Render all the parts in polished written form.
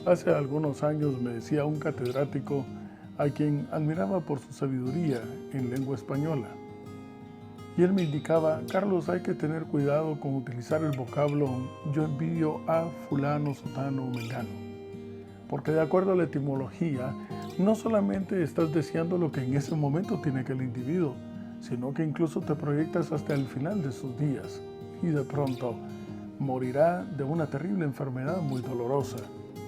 Hace algunos años me decía un catedrático a quien admiraba por su sabiduría en lengua española. Y él me indicaba: Carlos, hay que tener cuidado con utilizar el vocablo "yo envidio a fulano, sotano o mengano", porque de acuerdo a la etimología, no solamente estás deseando lo que en ese momento tiene que el individuo, sino que incluso te proyectas hasta el final de sus días y de pronto morirá de una terrible enfermedad muy dolorosa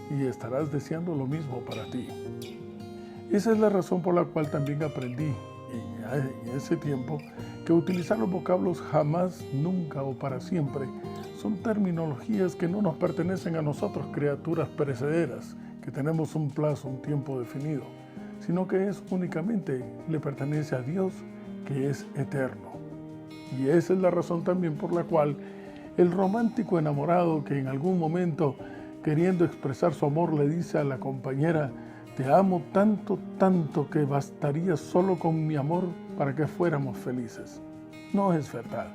y estarás deseando lo mismo para ti. Esa es la razón por la cual también aprendí en ese tiempo que utilizar los vocablos jamás, nunca o para siempre son terminologías que no nos pertenecen a nosotros, criaturas perecederas, que tenemos un plazo, un tiempo definido, sino que únicamente le pertenece a Dios, que es eterno. Y esa es la razón también por la cual el romántico enamorado que en algún momento, queriendo expresar su amor, le dice a la compañera: te amo tanto, tanto que bastaría solo con mi amor para que fuéramos felices. No es verdad.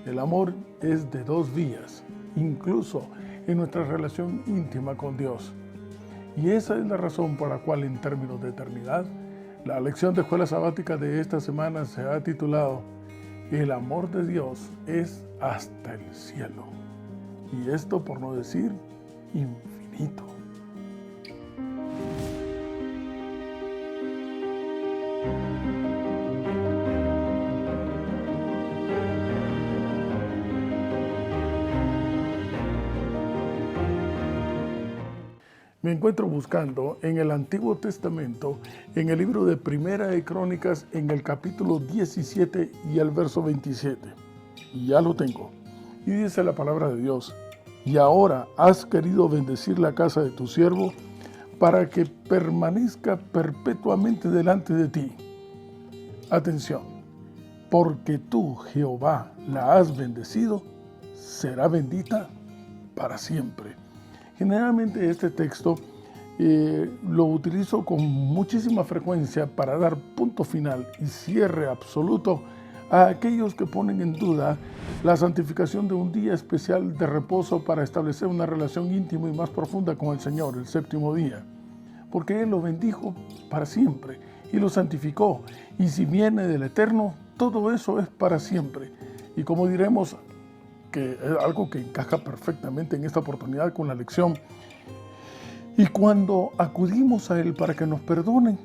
El amor es de dos vías, incluso en nuestra relación íntima con Dios. Y esa es la razón por la cual, en términos de eternidad, la lección de escuela sabática de esta semana se ha titulado "El amor de Dios es hasta el cielo". Y esto por no decir infinito. Me encuentro buscando en el Antiguo Testamento, en el libro de Primera de Crónicas, en el capítulo 17 y el verso 27. Y ya lo tengo. Y dice la palabra de Dios: y ahora has querido bendecir la casa de tu siervo para que permanezca perpetuamente delante de ti. Atención, porque tú, Jehová, la has bendecido, será bendita para siempre. Generalmente este texto lo utilizo con muchísima frecuencia para dar punto final y cierre absoluto a aquellos que ponen en duda la santificación de un día especial de reposo para establecer una relación íntima y más profunda con el Señor, el séptimo día. Porque Él lo bendijo para siempre y lo santificó. Y si viene del Eterno, todo eso es para siempre. Y como diremos, que es algo que encaja perfectamente en esta oportunidad con la lección. Y cuando acudimos a Él para que nos perdona,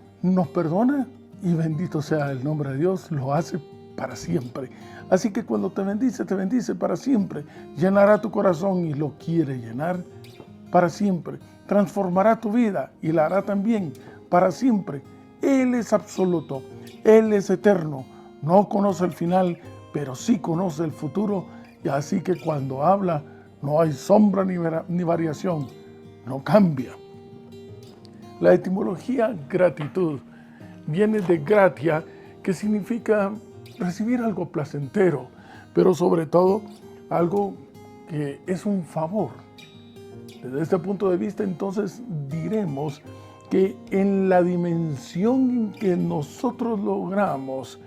y bendito sea el nombre de Dios, lo hace para siempre. Así que cuando te bendice para siempre. Llenará tu corazón y lo quiere llenar para siempre. Transformará tu vida y la hará también para siempre. Él es absoluto, Él es eterno, no conoce el final, pero sí conoce el futuro. Y así que cuando habla, no hay sombra ni variación, no cambia. La etimología gratitud viene de gratia, que significa recibir algo placentero, pero sobre todo algo que es un favor. Desde este punto de vista, entonces, diremos que en la dimensión en que nosotros logramos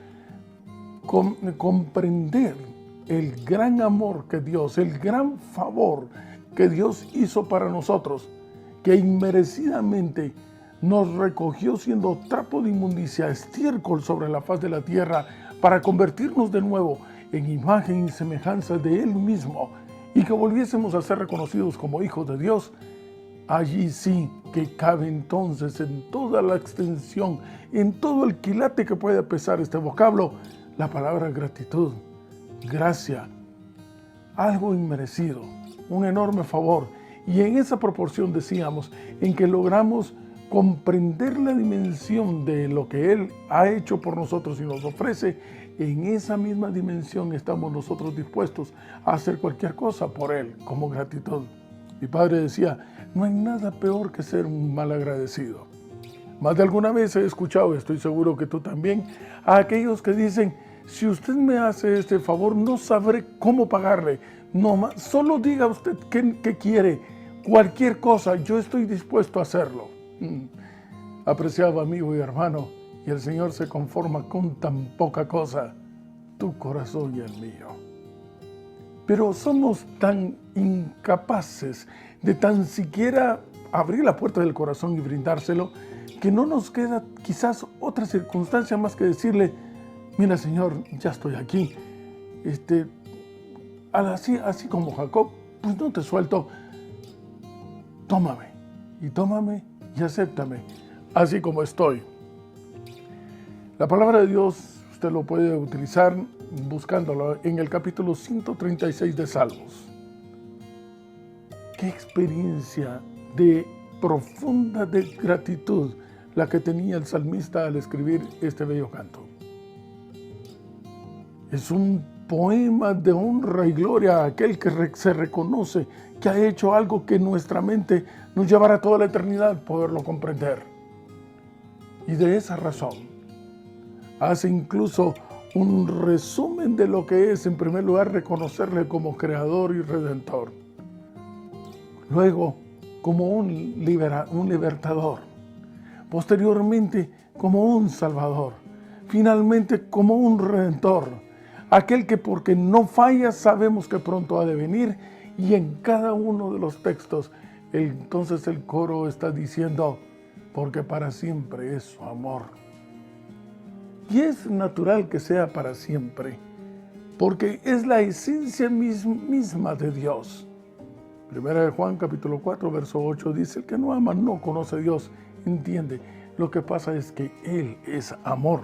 comprender el gran amor que Dios, el gran favor que Dios hizo para nosotros, que inmerecidamente nos recogió siendo trapo de inmundicia, estiércol sobre la faz de la tierra, para convertirnos de nuevo en imagen y semejanza de Él mismo, y que volviésemos a ser reconocidos como hijos de Dios. Allí sí que cabe entonces, en toda la extensión, en todo el quilate que puede pesar este vocablo, la palabra gratitud. Gracia, algo inmerecido, un enorme favor. Y en esa proporción, decíamos, en que logramos comprender la dimensión de lo que Él ha hecho por nosotros y nos ofrece, en esa misma dimensión estamos nosotros dispuestos a hacer cualquier cosa por Él, como gratitud. Mi padre decía: no hay nada peor que ser un malagradecido. Más de alguna vez he escuchado, estoy seguro que tú también, a aquellos que dicen: si usted me hace este favor, no sabré cómo pagarle. No, solo diga usted qué quiere. Cualquier cosa, yo estoy dispuesto a hacerlo. Apreciado amigo y hermano, y el Señor se conforma con tan poca cosa, tu corazón y el mío. Pero somos tan incapaces de tan siquiera abrir la puerta del corazón y brindárselo, que no nos queda quizás otra circunstancia más que decirle, mira Señor, ya estoy aquí, así como Jacob, pues no te suelto, tómame y acéptame, así como estoy. La palabra de Dios usted lo puede utilizar buscándolo en el capítulo 136 de Salmos. Qué experiencia de profunda de gratitud la que tenía el salmista al escribir este bello canto. Es un poema de honra y gloria a aquel que se reconoce que ha hecho algo que nuestra mente nos llevará toda la eternidad poderlo comprender. Y de esa razón hace incluso un resumen de lo que es, en primer lugar, reconocerle como creador y redentor. Luego, como un libertador. Posteriormente, como un salvador. Finalmente, como un redentor. Aquel que porque no falla sabemos que pronto ha de venir. Y en cada uno de los textos, entonces el coro está diciendo, porque para siempre es su amor. Y es natural que sea para siempre, porque es la esencia misma de Dios. Primera de Juan capítulo 4, verso 8 dice, el que no ama no conoce a Dios, entiende. Lo que pasa es que Él es amor.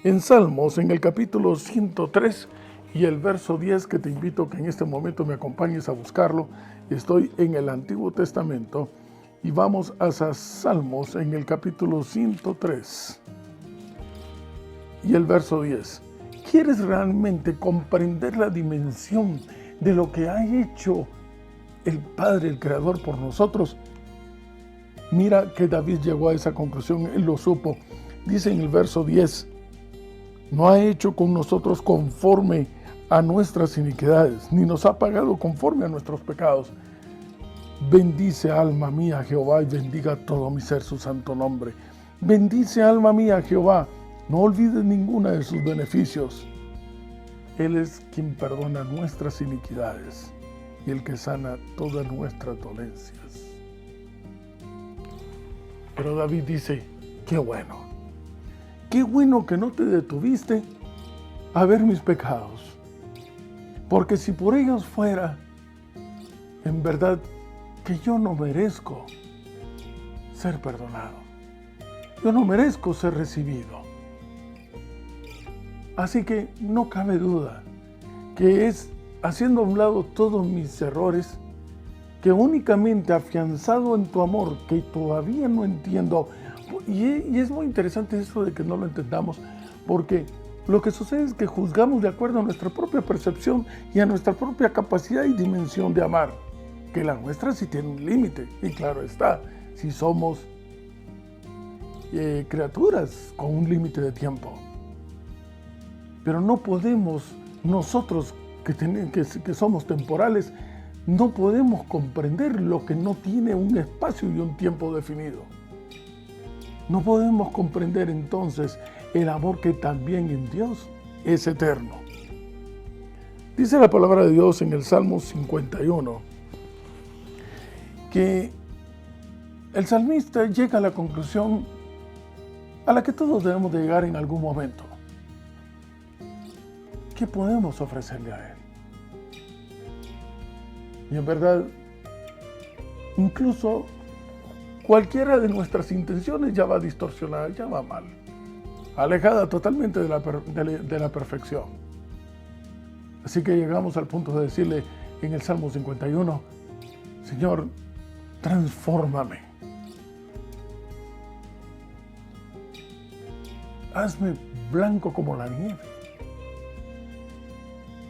En Salmos, en el capítulo 103 y el verso 10, que te invito a que en este momento me acompañes a buscarlo, estoy en el Antiguo Testamento y vamos a Salmos en el capítulo 103 y el verso 10. ¿Quieres realmente comprender la dimensión de lo que ha hecho el Padre, el Creador, por nosotros? Mira que David llegó a esa conclusión, él lo supo. Dice en el verso 10, no ha hecho con nosotros conforme a nuestras iniquidades, ni nos ha pagado conforme a nuestros pecados. Bendice alma mía a Jehová y bendiga todo mi ser su santo nombre. Bendice alma mía a Jehová, no olvides ninguna de sus beneficios. Él es quien perdona nuestras iniquidades y el que sana todas nuestras dolencias. Pero David dice, qué bueno que no te detuviste a ver mis pecados, porque si por ellos fuera, en verdad que yo no merezco ser perdonado, yo no merezco ser recibido. Así que no cabe duda que es haciendo a un lado todos mis errores, que únicamente afianzado en tu amor, que todavía no entiendo, y es muy interesante eso de que no lo entendamos, porque lo que sucede es que juzgamos de acuerdo a nuestra propia percepción y a nuestra propia capacidad y dimensión de amar, que la nuestra sí tiene un límite, y claro está, si somos criaturas con un límite de tiempo. Pero no podemos, nosotros que somos temporales, no podemos comprender lo que no tiene un espacio y un tiempo definido. No podemos comprender entonces el amor que también en Dios es eterno. Dice la palabra de Dios en el Salmo 51 que el salmista llega a la conclusión a la que todos debemos de llegar en algún momento. ¿Qué podemos ofrecerle a Él? Y en verdad, incluso cualquiera de nuestras intenciones ya va distorsionada, ya va mal, alejada totalmente de la perfección. Así que llegamos al punto de decirle en el Salmo 51, Señor, transfórmame. Hazme blanco como la nieve.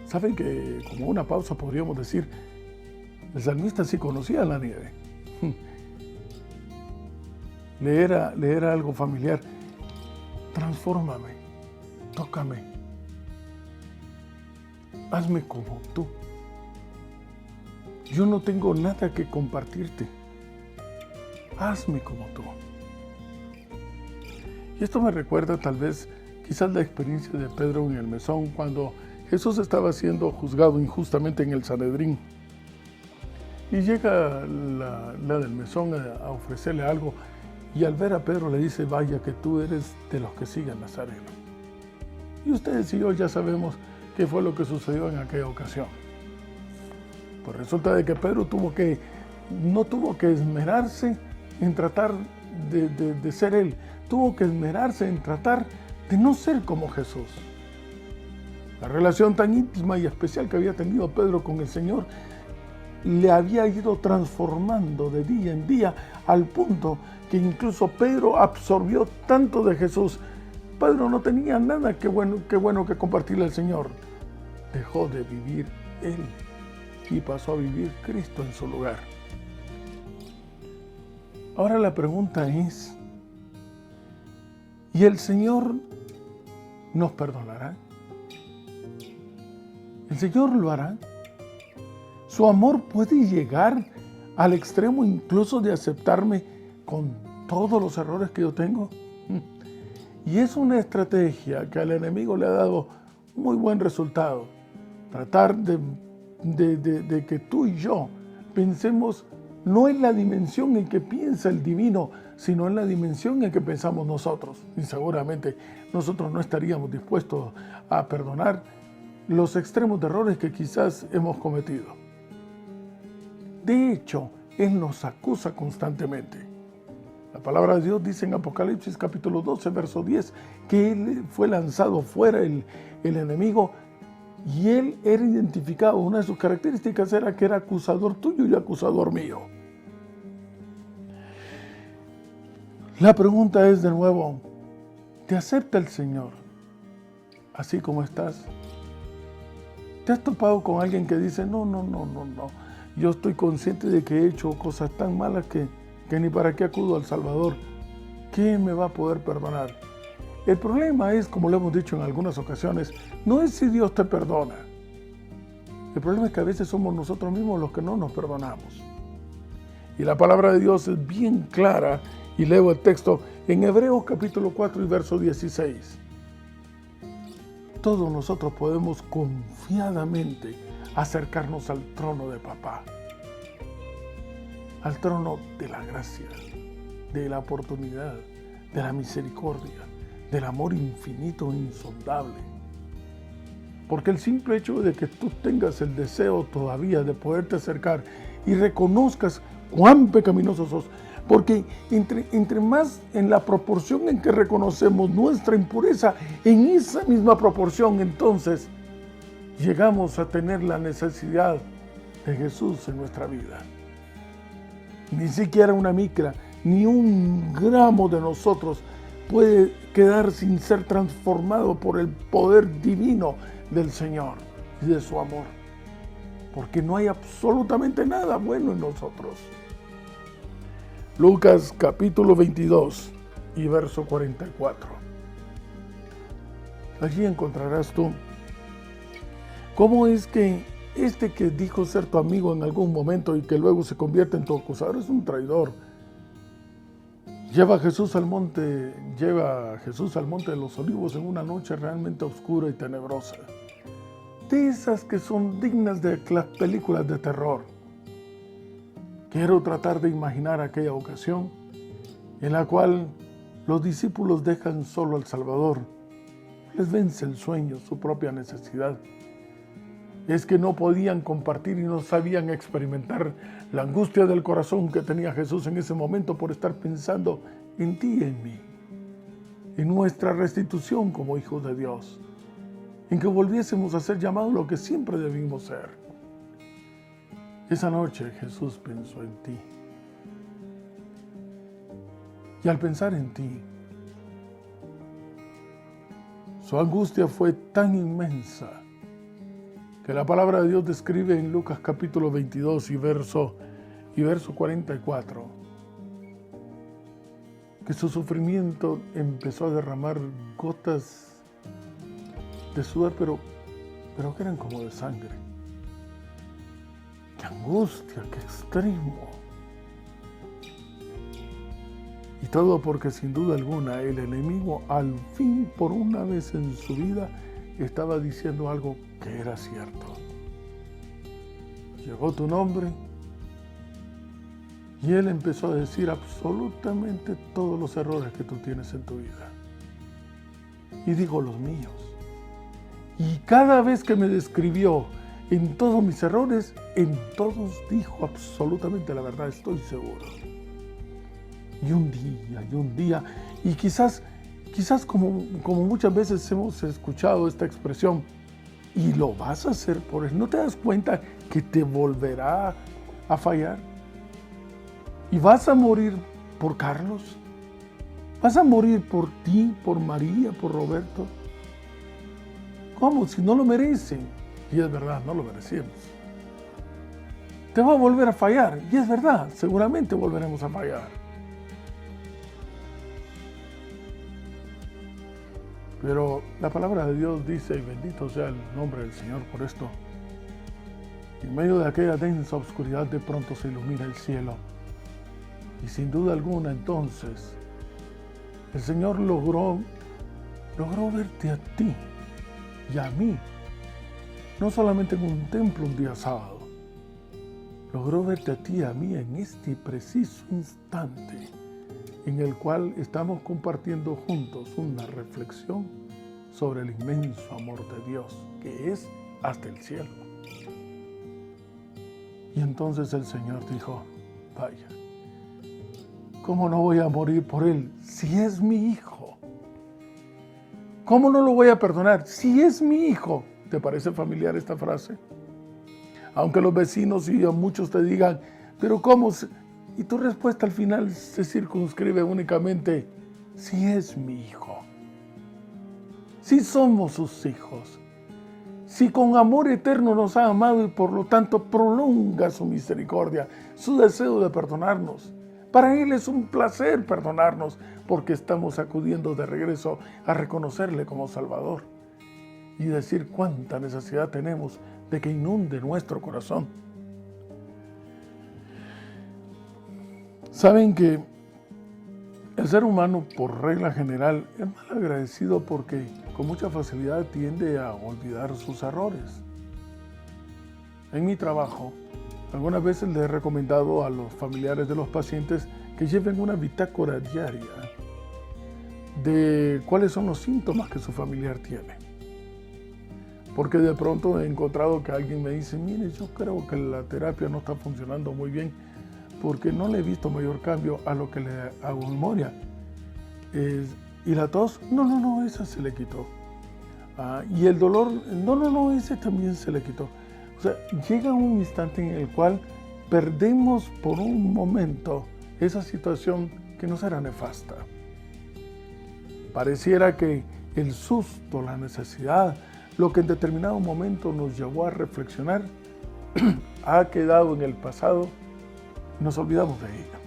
¿Saben que como una pausa podríamos decir, el salmista sí conocía la nieve? Le era algo familiar. Transfórmame, tócame, hazme como tú. Yo no tengo nada que compartirte. Hazme como tú. Y esto me recuerda tal vez, quizás la experiencia de Pedro en el mesón, cuando Jesús estaba siendo juzgado injustamente en el Sanedrín. Y llega la del mesón a ofrecerle algo, y al ver a Pedro le dice: vaya que tú eres de los que siguen Nazareno. Y ustedes y yo ya sabemos qué fue lo que sucedió en aquella ocasión. Pues resulta de que Pedro no tuvo que esmerarse en tratar de ser él, tuvo que esmerarse en tratar de no ser como Jesús. La relación tan íntima y especial que había tenido Pedro con el Señor le había ido transformando de día en día, al punto que incluso Pedro absorbió tanto de Jesús. Pedro no tenía nada que bueno que compartirle al Señor. Dejó de vivir él y pasó a vivir Cristo en su lugar. Ahora la pregunta es: ¿y el Señor nos perdonará? ¿El Señor lo hará? ¿Su amor puede llegar al extremo incluso de aceptarme con todos los errores que yo tengo? Y es una estrategia que al enemigo le ha dado muy buen resultado. Tratar de que tú y yo pensemos no en la dimensión en que piensa el divino, sino en la dimensión en que pensamos nosotros. Y seguramente nosotros no estaríamos dispuestos a perdonar los extremos de errores que quizás hemos cometido. De hecho, Él nos acusa constantemente. La palabra de Dios dice en Apocalipsis capítulo 12, verso 10, que Él fue lanzado fuera el enemigo, y Él era identificado. Una de sus características era que era acusador tuyo y acusador mío. La pregunta es de nuevo: ¿te acepta el Señor así como estás? ¿Te has topado con alguien que dice: no, yo estoy consciente de que he hecho cosas tan malas que ni para qué acudo al Salvador? ¿Qué me va a poder perdonar? El problema es, como lo hemos dicho en algunas ocasiones, no es si Dios te perdona. El problema es que a veces somos nosotros mismos los que no nos perdonamos. Y la palabra de Dios es bien clara, y leo el texto en Hebreos capítulo 4 y verso 16. Todos nosotros podemos confiadamente acercarnos al trono de Papá, al trono de la gracia, de la oportunidad, de la misericordia, del amor infinito e insondable. Porque el simple hecho de que tú tengas el deseo todavía de poderte acercar y reconozcas cuán pecaminosos sos, porque entre más en la proporción en que reconocemos nuestra impureza, en esa misma proporción entonces llegamos a tener la necesidad de Jesús en nuestra vida. Ni siquiera una micra, ni un gramo de nosotros puede quedar sin ser transformado por el poder divino del Señor y de su amor, porque no hay absolutamente nada bueno en nosotros. Lucas capítulo 22 y verso 44. Allí encontrarás tú cómo es que este que dijo ser tu amigo en algún momento y que luego se convierte en tu acusador es un traidor. Lleva a Jesús al monte de los Olivos en una noche realmente oscura y tenebrosa, de esas que son dignas de las películas de terror. Quiero tratar de imaginar aquella ocasión en la cual los discípulos dejan solo al Salvador. Les vence el sueño, su propia necesidad. Es que no podían compartir y no sabían experimentar la angustia del corazón que tenía Jesús en ese momento por estar pensando en ti y en mí, en nuestra restitución como hijos de Dios, en que volviésemos a ser llamados lo que siempre debimos ser. Esa noche Jesús pensó en ti. Y al pensar en ti, su angustia fue tan inmensa que la palabra de Dios describe en Lucas capítulo 22 y verso 44, que su sufrimiento empezó a derramar gotas de sudor, pero que eran como de sangre. ¡Qué angustia, qué extremo! Y todo porque sin duda alguna el enemigo al fin, por una vez en su vida, estaba diciendo algo que era cierto. Llegó tu nombre Y él empezó a decir absolutamente todos los errores que tú tienes en tu vida. Y digo los míos. Y cada vez que me describió en todos mis errores, en todos dijo absolutamente la verdad, estoy seguro. Y un día, y quizás como muchas veces hemos escuchado esta expresión, y lo vas a hacer por él, ¿no te das cuenta que te volverá a fallar? ¿Y vas a morir por Carlos? ¿Vas a morir por ti, por María, por Roberto? ¿Cómo? Si no lo merecen. Y es verdad, no lo merecemos. Te va a volver a fallar. Y es verdad, seguramente volveremos a fallar. Pero la palabra de Dios dice, y bendito sea el nombre del Señor por esto, en medio de aquella densa oscuridad de pronto se ilumina el cielo. Y sin duda alguna entonces, el Señor logró verte a ti y a mí, no solamente en un templo un día sábado, logró verte a ti y a mí en este preciso instante en el cual estamos compartiendo juntos una reflexión sobre el inmenso amor de Dios, que es hasta el cielo. Y entonces el Señor dijo, vaya, ¿cómo no voy a morir por él si es mi hijo? ¿Cómo no lo voy a perdonar si es mi hijo? ¿Te parece familiar esta frase? Aunque los vecinos y muchos te digan, pero ¿cómo? Y tu respuesta al final se circunscribe únicamente, si es mi hijo, si somos sus hijos, si con amor eterno nos ha amado y por lo tanto prolonga su misericordia, su deseo de perdonarnos. Para Él es un placer perdonarnos porque estamos acudiendo de regreso a reconocerle como Salvador y decir cuánta necesidad tenemos de que inunde nuestro corazón. Saben que el ser humano, por regla general, es mal agradecido porque con mucha facilidad tiende a olvidar sus errores. En mi trabajo, algunas veces le he recomendado a los familiares de los pacientes que lleven una bitácora diaria de cuáles son los síntomas que su familiar tiene. Porque de pronto he encontrado que alguien me dice, mire, yo creo que la terapia no está funcionando muy bien porque no le he visto mayor cambio a lo que le hago memoria. Y la tos, no, esa se le quitó. Y el dolor, no, ese también se le quitó. O sea, llega un instante en el cual perdemos por un momento esa situación que nos era nefasta. Pareciera que el susto, la necesidad, lo que en determinado momento nos llevó a reflexionar, ha quedado en el pasado y nos olvidamos de ella.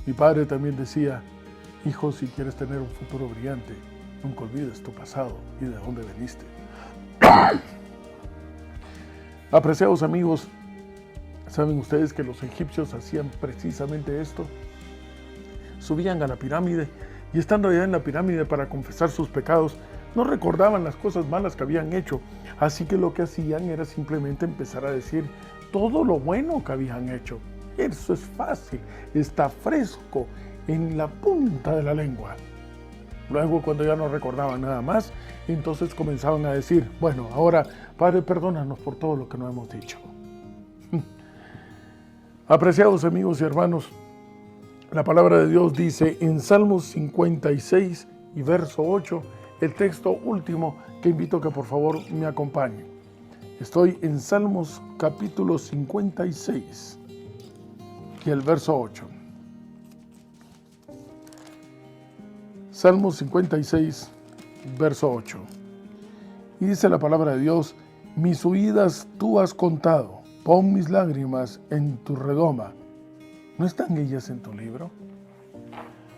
Mi padre también decía, hijo, si quieres tener un futuro brillante, nunca olvides tu pasado y de dónde veniste. Apreciados amigos, ¿saben ustedes que los egipcios hacían precisamente esto? Subían a la pirámide y estando allá en la pirámide para confesar sus pecados, no recordaban las cosas malas que habían hecho, así que lo que hacían era simplemente empezar a decir todo lo bueno que habían hecho. Eso es fácil, está fresco en la punta de la lengua. Luego, cuando ya no recordaban nada más, entonces comenzaban a decir, bueno, ahora, Padre, perdónanos por todo lo que no hemos dicho. Apreciados amigos y hermanos, la palabra de Dios dice en Salmos 56 y verso 8, el texto último que invito a que por favor me acompañen. Estoy en Salmos capítulo 56 y el verso 8. Salmos 56, verso 8. Y dice la palabra de Dios, mis huidas tú has contado, pon mis lágrimas en tu redoma. ¿No están ellas en tu libro?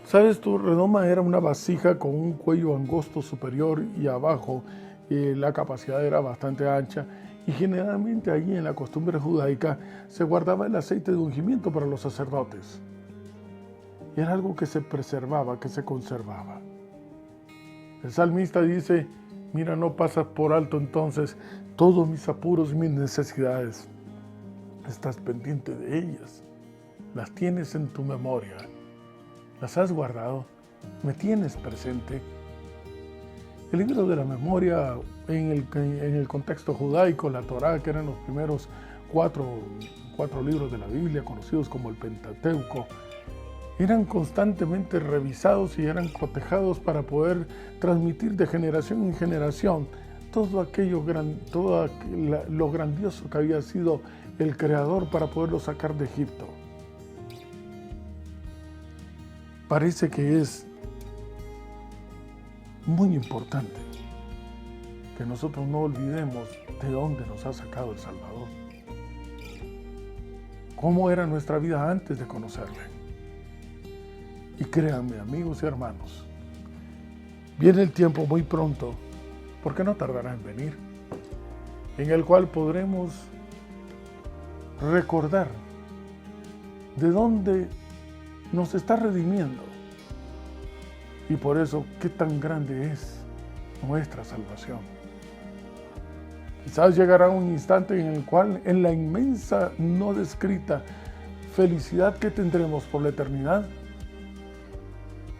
¿Sabes? Tu redoma era una vasija con un cuello angosto superior y abajo la capacidad era bastante ancha y generalmente allí en la costumbre judaica se guardaba el aceite de ungimiento para los sacerdotes. Era algo que se preservaba, que se conservaba. El salmista dice, mira, no pasas por alto entonces todos mis apuros y mis necesidades. estás pendiente de ellas, las tienes en tu memoria, las has guardado, me tienes presente. El libro de la memoria, en el contexto judaico, la Torá, que eran los primeros cuatro libros de la Biblia, conocidos como el Pentateuco, eran constantemente revisados y eran cotejados para poder transmitir de generación en generación todo lo grandioso que había sido el Creador para poderlo sacar de Egipto. Parece que es muy importante que nosotros no olvidemos de dónde nos ha sacado el Salvador, cómo era nuestra vida antes de conocerle. Y créanme, amigos y hermanos, viene el tiempo muy pronto, porque no tardará en venir, en el cual podremos recordar de dónde nos está redimiendo y por eso qué tan grande es nuestra salvación. Quizás llegará un instante en el cual, en la inmensa, no descrita felicidad que tendremos por la eternidad,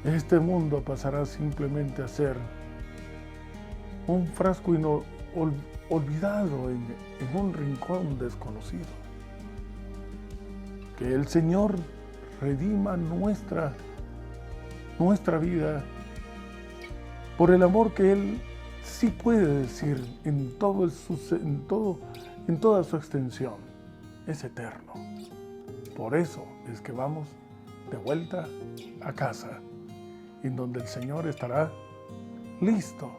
este mundo pasará simplemente a ser un frasco olvidado en un rincón desconocido. Que el Señor redima nuestra vida por el amor que Él sí puede decir en toda su extensión. Es eterno. Por eso es que vamos de vuelta a casa, en donde el Señor estará listo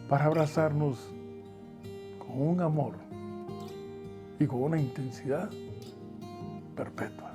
para abrazarnos con un amor y con una intensidad perpetua.